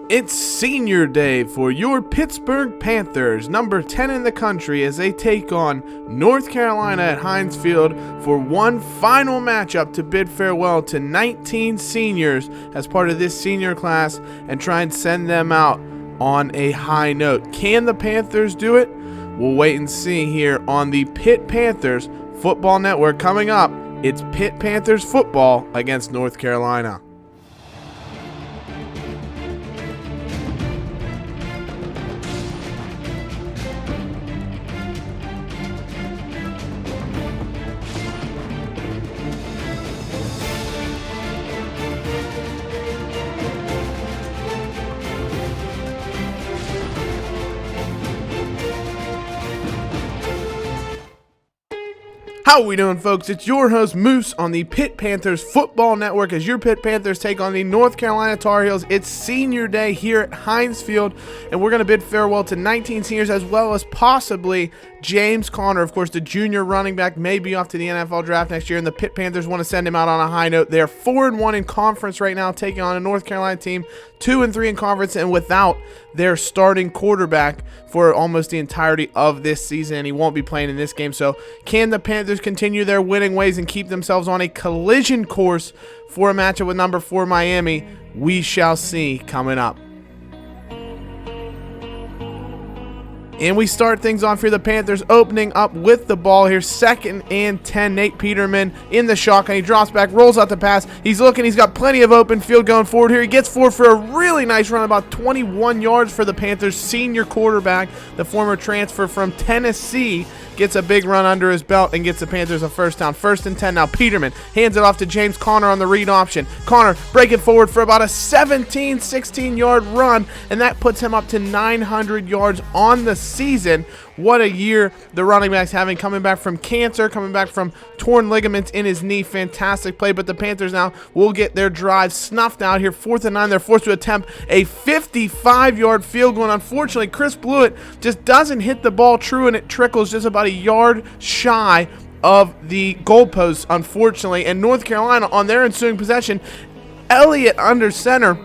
It's senior day for your Pittsburgh Panthers, number 10 in the country, as they take on North Carolina at Heinz Field for one final matchup to bid farewell to 19 seniors as part of this senior class and try and send them out on a high note. Can the Panthers do it? We'll wait and see here on the Pitt Panthers Football Network. Coming up, it's Pitt Panthers football against North Carolina. How are we doing, folks? It's your host, Moose, on the Pitt Panthers Football Network as your Pitt Panthers take on the North Carolina Tar Heels. It's senior day here at Heinz Field, and we're going to bid farewell to 19 seniors as well as possibly James Conner. Of course, the junior running back may be off to the NFL draft next year, and the Pitt Panthers want to send him out on a high note. They're 4-1 in conference right now, taking on a North Carolina team 2-3 in conference, and without their starting quarterback for almost the entirety of this season, and he won't be playing in this game. So can the Panthers continue their winning ways and keep themselves on a collision course for a matchup with number 4 Miami? We shall see coming up. And we start things off here. The Panthers opening up with the ball here. 2nd and 10. Nate Peterman in the shotgun. He drops back, rolls out the pass. He's looking. He's got plenty of open field going forward here. He gets forward for a really nice run, about 21 yards for the Panthers. Senior quarterback, the former transfer from Tennessee, gets a big run under his belt and gets the Panthers a first down. 1st and 10 now. Peterman hands it off to James Conner on the read option. Conner breaking forward for about a 16-yard run, and that puts him up to 900 yards on the season. What a year the running back's having, coming back from cancer, coming back from torn ligaments in his knee. Fantastic play, but the Panthers now will get their drive snuffed out here. 4th and 9, they're forced to attempt a 55-yard field goal. And unfortunately, Chris Blewett just doesn't hit the ball true, and it trickles just about a yard shy of the goalpost, unfortunately. And North Carolina, on their ensuing possession, Elliott under center,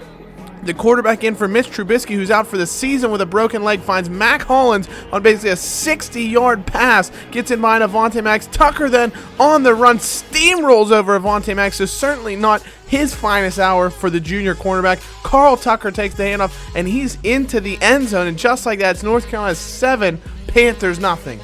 the quarterback in for Mitch Trubisky, who's out for the season with a broken leg, finds Mac Hollins on basically a 60-yard pass, gets in behind Avonte Max. Tucker then on the run steamrolls over Avonte Max, so certainly not his finest hour for the junior cornerback. Carl Tucker takes the handoff, and he's into the end zone, and just like that, it's North Carolina 7, Panthers nothing.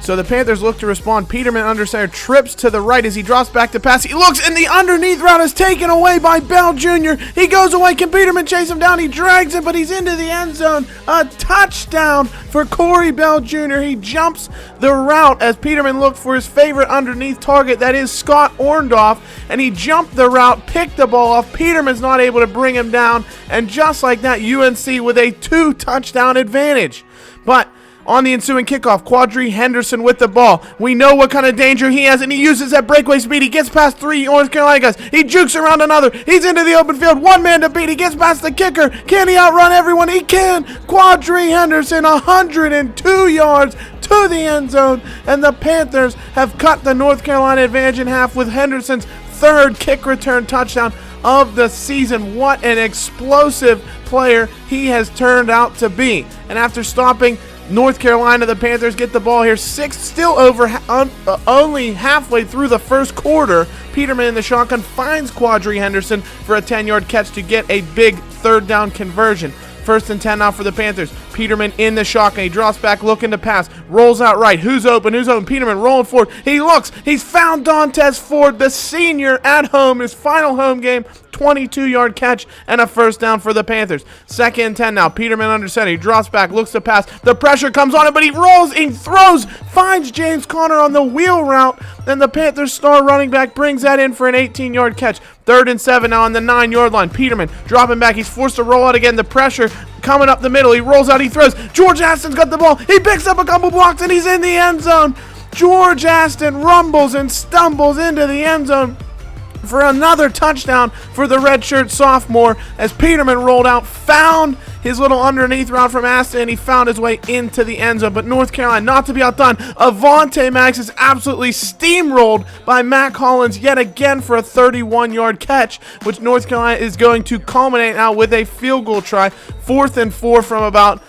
So the Panthers look to respond. Peterman under center trips to the right as he drops back to pass. He looks, and the underneath route is taken away by Bell Jr. He goes away. Can Peterman chase him down? He drags him, but he's into the end zone. A touchdown for Corey Bell Jr. He jumps the route as Peterman looked for his favorite underneath target, that is Scott Orndorff, and he jumped the route, picked the ball off. Peterman's not able to bring him down, and just like that, UNC with a 2-touchdown advantage. But on the ensuing kickoff, Quadri Henderson with the ball. We know what kind of danger he has, and he uses that breakaway speed. He gets past 3 North Carolina guys. He jukes around another. He's into the open field. One man to beat. He gets past the kicker. Can he outrun everyone? He can. Quadri Henderson, 102 yards to the end zone, and the Panthers have cut the North Carolina advantage in half with Henderson's 3rd kick return touchdown of the season. What an explosive player he has turned out to be. And after stopping North Carolina, the Panthers get the ball here. Still over only halfway through the first quarter. Peterman in the shotgun finds Quadri Henderson for a 10-yard catch to get a big 3rd down conversion. 1st and 10 now for the Panthers. Peterman in the shotgun. He drops back looking to pass. Rolls out right. Who's open? Peterman rolling forward. He looks. He's found Dontez Ford, the senior, at home. His final home game. 22-yard catch and a first down for the Panthers. 2nd and 10 now. Peterman under center. He drops back, looks to pass. The pressure comes on him, but he rolls, he throws, finds James Conner on the wheel route. Then the Panthers star running back brings that in for an 18-yard catch. 3rd and 7 now on the 9-yard line. Peterman dropping back. He's forced to roll out again. The pressure coming up the middle. He rolls out. He throws. George Aston's got the ball. He picks up a couple blocks, and he's in the end zone. George Aston rumbles and stumbles into the end zone for another touchdown for the redshirt sophomore as Peterman rolled out, found his little underneath route from Aston, and he found his way into the end zone. But North Carolina, not to be outdone, Avonte Maddox is absolutely steamrolled by Mac Hollins yet again for a 31-yard catch, which North Carolina is going to culminate now with a field goal try. 4th and 4 from about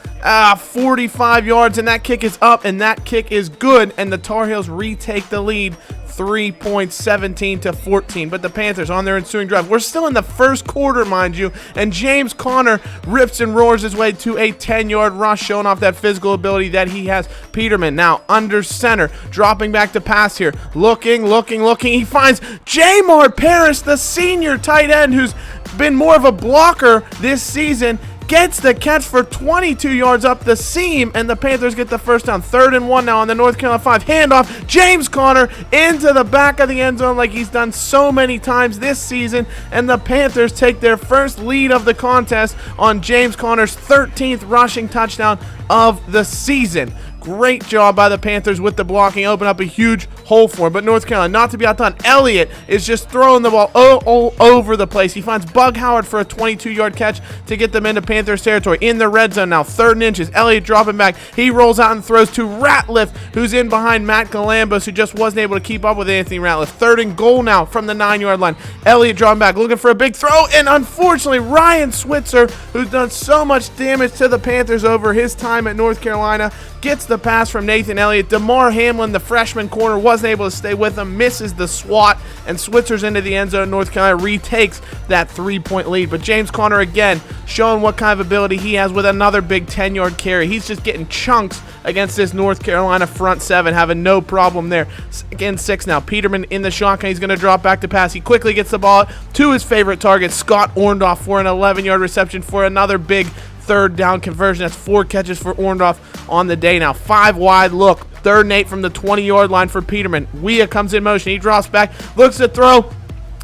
45 yards, and that kick is up, and that kick is good, and the Tar Heels retake the lead 3.17 to 14. But the Panthers on their ensuing drive, we're still in the first quarter, mind you, and James Conner rips and roars his way to a 10-yard rush, showing off that physical ability that he has. Peterman now under center, dropping back to pass here, looking. He finds Jamar Parrish, the senior tight end, who's been more of a blocker this season, gets the catch for 22 yards up the seam, and the Panthers get the first down. 3rd and 1 now on the North Carolina 5. Handoff, James Conner into the back of the end zone like he's done so many times this season, and the Panthers take their first lead of the contest on James Conner's 13th rushing touchdown of the season. Great job by the Panthers with the blocking, open up a huge hole for him. But North Carolina, not to be outdone, Elliott is just throwing the ball all over the place. He finds Bug Howard for a 22-yard catch to get them into Panthers territory. In the red zone now, 3rd and inches. Elliott dropping back. He rolls out and throws to Ratliff, who's in behind Matt Galambos, who just wasn't able to keep up with Anthony Ratliff. 3rd and goal now from the 9-yard line. Elliott dropping back, looking for a big throw, and unfortunately, Ryan Switzer, who's done so much damage to the Panthers over his time at North Carolina, gets the pass from Nathan Elliott. DeMar Hamlin, the freshman corner, wasn't able to stay with him, misses the swat, and Switzer's into the end zone. North Carolina retakes that 3-point lead. But James Conner again showing what kind of ability he has with another big 10-yard carry. He's just getting chunks against this North Carolina front 7, having no problem there. Again, 6 now. Peterman in the shotgun. He's going to drop back to pass. He quickly gets the ball to his favorite target, Scott Orndorff, for an 11-yard reception for another big 3rd down conversion. That's 4 catches for Orndorff on the day now. 5 wide look. 3rd and 8 from the 20-yard line for Peterman. Weah comes in motion. He drops back, looks to throw.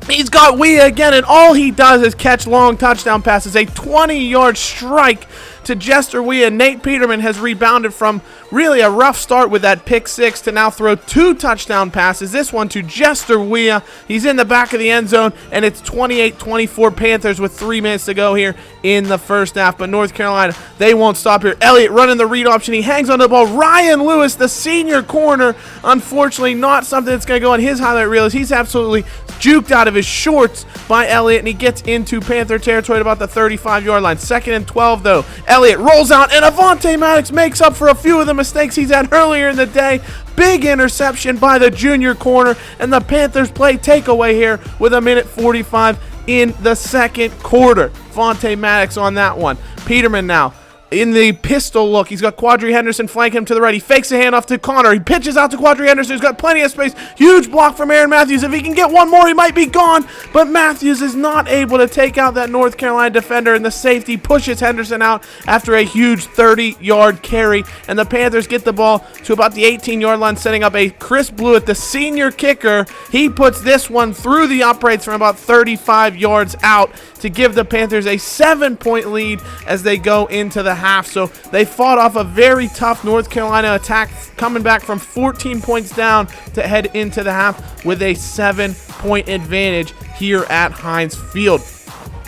He's got Weah again, and all he does is catch long touchdown passes. A 20-yard strike to Jester Weah. Nate Peterman has rebounded from really a rough start with that pick 6 to now throw 2 touchdown passes. This one to Jester Weah. He's in the back of the end zone, and it's 28-24 Panthers with 3 minutes to go here in the first half. But North Carolina, they won't stop here. Elliott running the read option. He hangs on the ball. Ryan Lewis, the senior corner, unfortunately not something that's going to go on his highlight reel, as he's absolutely juked out of his shorts by Elliott, and he gets into Panther territory at about the 35-yard line. 2nd and 12, though. Elliott rolls out, and Avonte Maddox makes up for a few of the mistakes he's had earlier in the day. Big interception by the junior corner, and the Panthers play takeaway here with 1:45 in the second quarter. Avonte Maddox on that one. Peterman now in the pistol look. He's got Quadri Henderson flanking him to the right. He fakes a handoff to Conner. He pitches out to Quadri Henderson, who's got plenty of space. Huge block from Aaron Matthews. If he can get one more, he might be gone. But Matthews is not able to take out that North Carolina defender, and the safety pushes Henderson out after a huge 30-yard carry. And the Panthers get the ball to about the 18-yard line, setting up a Chris Blewett, the senior kicker. He puts this one through the uprights from about 35 yards out to give the Panthers a 7-point lead as they go into the half. So they fought off a very tough North Carolina attack, coming back from 14 points down to head into the half with a 7-point advantage here at Heinz Field.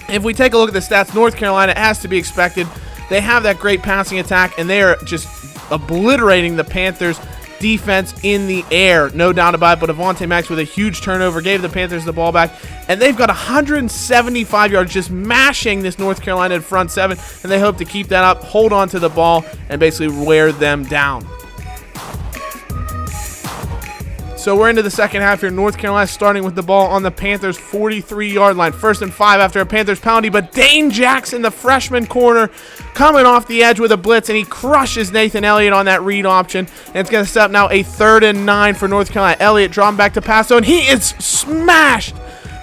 If we take a look at the stats, North Carolina, as to be expected, they have that great passing attack, and they are just obliterating the Panthers defense in the air, no doubt about it. But Avonte Maddox with a huge turnover gave the Panthers the ball back, and they've got 175 yards just mashing this North Carolina front 7, and they hope to keep that up, hold on to the ball, and basically wear them down. So we're into the second half here. North Carolina starting with the ball on the Panthers' 43-yard line. 1st and 5 after a Panthers penalty, but Dane Jackson, the freshman corner, coming off the edge with a blitz, and he crushes Nathan Elliott on that read option. And it's going to set up now a 3rd and 9 for North Carolina. Elliott drawn back to pass zone. He is smashed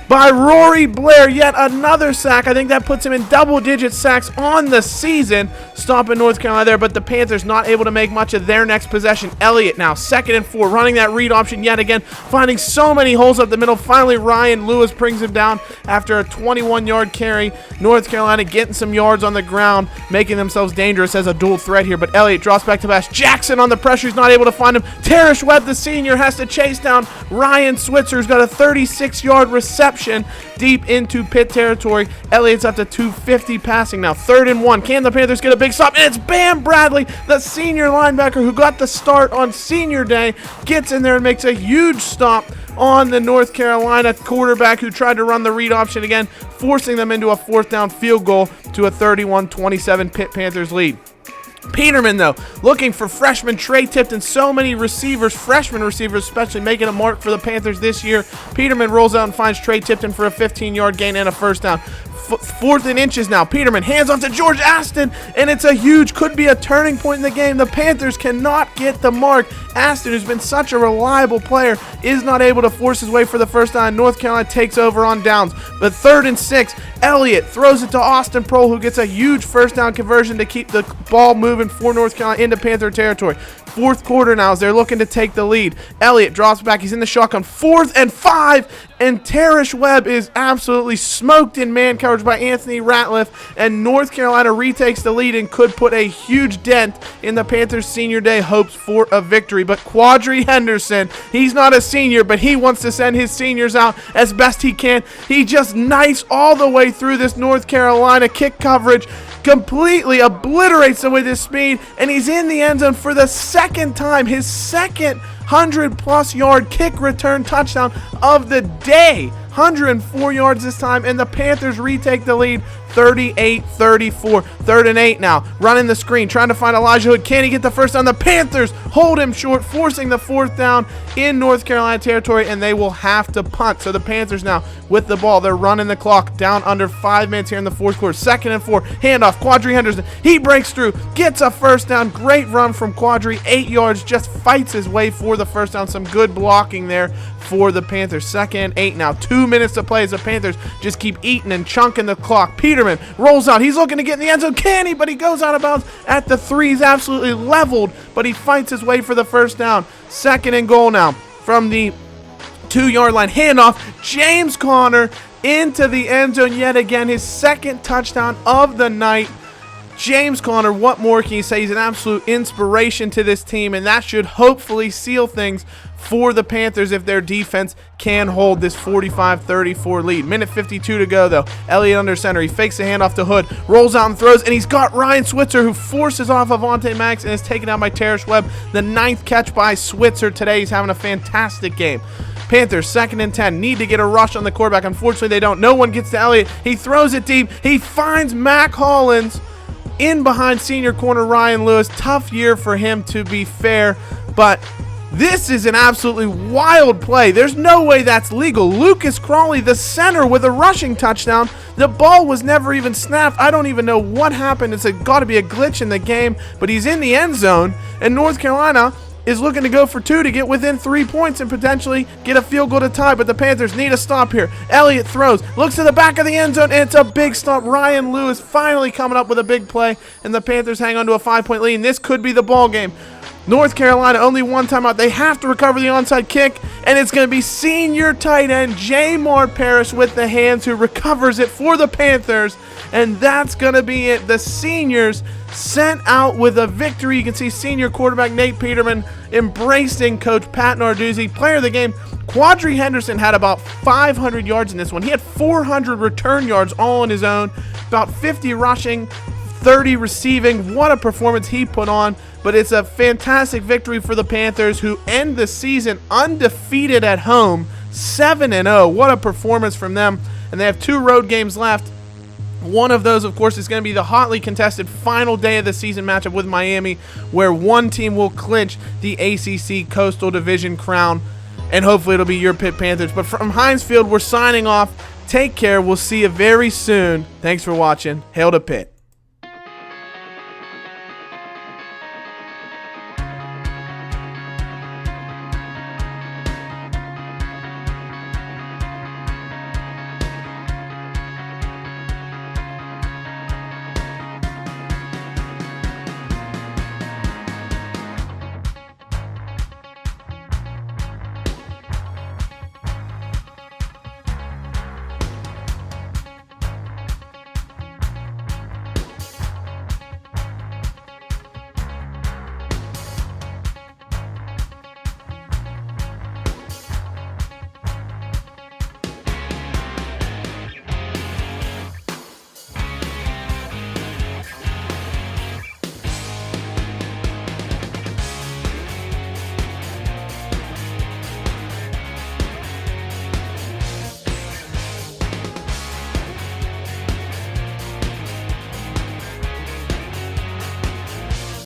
by Rory Blair. Yet another sack. I think that puts him in double-digit sacks on the season, stopping North Carolina there. But the Panthers not able to make much of their next possession. Elliott now 2nd and 4, running that read option yet again, finding so many holes up the middle. Finally, Ryan Lewis brings him down after a 21-yard carry. North Carolina getting some yards on the ground, making themselves dangerous as a dual threat here. But Elliott drops back to pass. Jackson on the pressure. He's not able to find him. Terrace Webb, the senior, has to chase down Ryan Switzer, who's got a 36-yard reception reception deep into Pitt territory. Elliott's up to 250 passing now. 3rd and 1. Can the Panthers get a big stop? And it's Bam Bradley, the senior linebacker who got the start on senior day, gets in there and makes a huge stop on the North Carolina quarterback who tried to run the read option again, forcing them into a 4th down field goal to a 31-27 Pitt Panthers lead. Peterman, though, looking for freshman Trey Tipton. So many receivers, freshman receivers especially, making a mark for the Panthers this year. Peterman rolls out and finds Trey Tipton for a 15-yard gain and a 1st down. 4th and inches now. Peterman hands off to George Aston, and it's a huge, could be a turning point in the game. The Panthers cannot get the mark. Aston, who's been such a reliable player, is not able to force his way for the 1st down. North Carolina takes over on downs. But 3rd and 6, Elliott throws it to Austin Prohl, who gets a huge 1st down conversion to keep the ball moving for North Carolina into Panther territory. 4th quarter now as they're looking to take the lead. Elliott drops back. He's in the shotgun. 4th and 5, and Tarish Webb is absolutely smoked in man coverage by Anthony Ratliff, and North Carolina retakes the lead and could put a huge dent in the Panthers' senior day hopes for a victory. But Quadri Henderson, he's not a senior, but he wants to send his seniors out as best he can. He just knifes all the way through this North Carolina kick coverage, completely obliterates them with his speed, and he's in the end zone for the 2nd time, his 2nd 100-plus yard kick return touchdown of the day. 104 yards this time, and the Panthers retake the lead 38-34. 3rd and 8 now. Running the screen, trying to find Elijah Hood. Can he get the 1st down? The Panthers hold him short, forcing the 4th down in North Carolina territory, and they will have to punt. So the Panthers now with the ball. They're running the clock down under 5 minutes here in the 4th quarter. 2nd and 4. Handoff. Quadri Henderson. He breaks through, gets a 1st down. Great run from Quadri. 8 yards. Just fights his way for the 1st down. Some good blocking there for the Panthers. 2nd and 8 now. 2 minutes to play as the Panthers just keep eating and chunking the clock. Peterman rolls out. He's looking to get in the end zone. Can he? But he goes out of bounds at the 3. He's absolutely leveled, but he fights his way for the 1st down. 2nd and goal now from the 2-yard line. Handoff. James Conner into the end zone yet again. His 2nd touchdown of the night. James Conner, what more can you say? He's an absolute inspiration to this team, and that should hopefully seal things for the Panthers if their defense can hold this 45-34 lead. Minute 52 to go, though. Elliott under center. He fakes the handoff to Hood, rolls out and throws, and he's got Ryan Switzer, who forces off Avonte Maddox and is taken out by Tarish Webb. The 9th catch by Switzer today. He's having a fantastic game. Panthers, 2nd and 10. Need to get a rush on the quarterback. Unfortunately, they don't. No one gets to Elliott. He throws it deep. He finds Mac Hollins in behind senior corner Ryan Lewis. Tough year for him, to be fair, but this is an absolutely wild play. There's no way that's legal. Lucas Crawley, the center, with a rushing touchdown. The ball was never even snapped. I don't even know what happened. It's got to be a glitch in the game, but he's in the end zone, and North Carolina is looking to go for 2 to get within 3 points and potentially get a field goal to tie, but the Panthers need a stop here. Elliott throws, looks to the back of the end zone, and it's a big stop. Ryan Lewis finally coming up with a big play, and the Panthers hang on to a 5-point lead, and this could be the ball game. North Carolina only 1 timeout. They have to recover the onside kick, and it's going to be senior tight end Jamar Parrish with the hands who recovers it for the Panthers, and that's going to be it. The seniors sent out with a victory. You can see senior quarterback Nate Peterman embracing Coach Pat Narduzzi. Player of the game, Quadri Henderson, had about 500 yards in this one. He had 400 return yards all on his own, about 50 rushing, 30 receiving. What a performance he put on. But it's a fantastic victory for the Panthers, who end the season undefeated at home, 7-0. What a performance from them. And they have 2 road games left. One of those, of course, is going to be the hotly contested final day of the season matchup with Miami, where one team will clinch the ACC Coastal Division crown, and hopefully it'll be your Pitt Panthers. But from Heinz Field, we're signing off. Take care. We'll see you very soon. Thanks for watching. Hail to Pitt.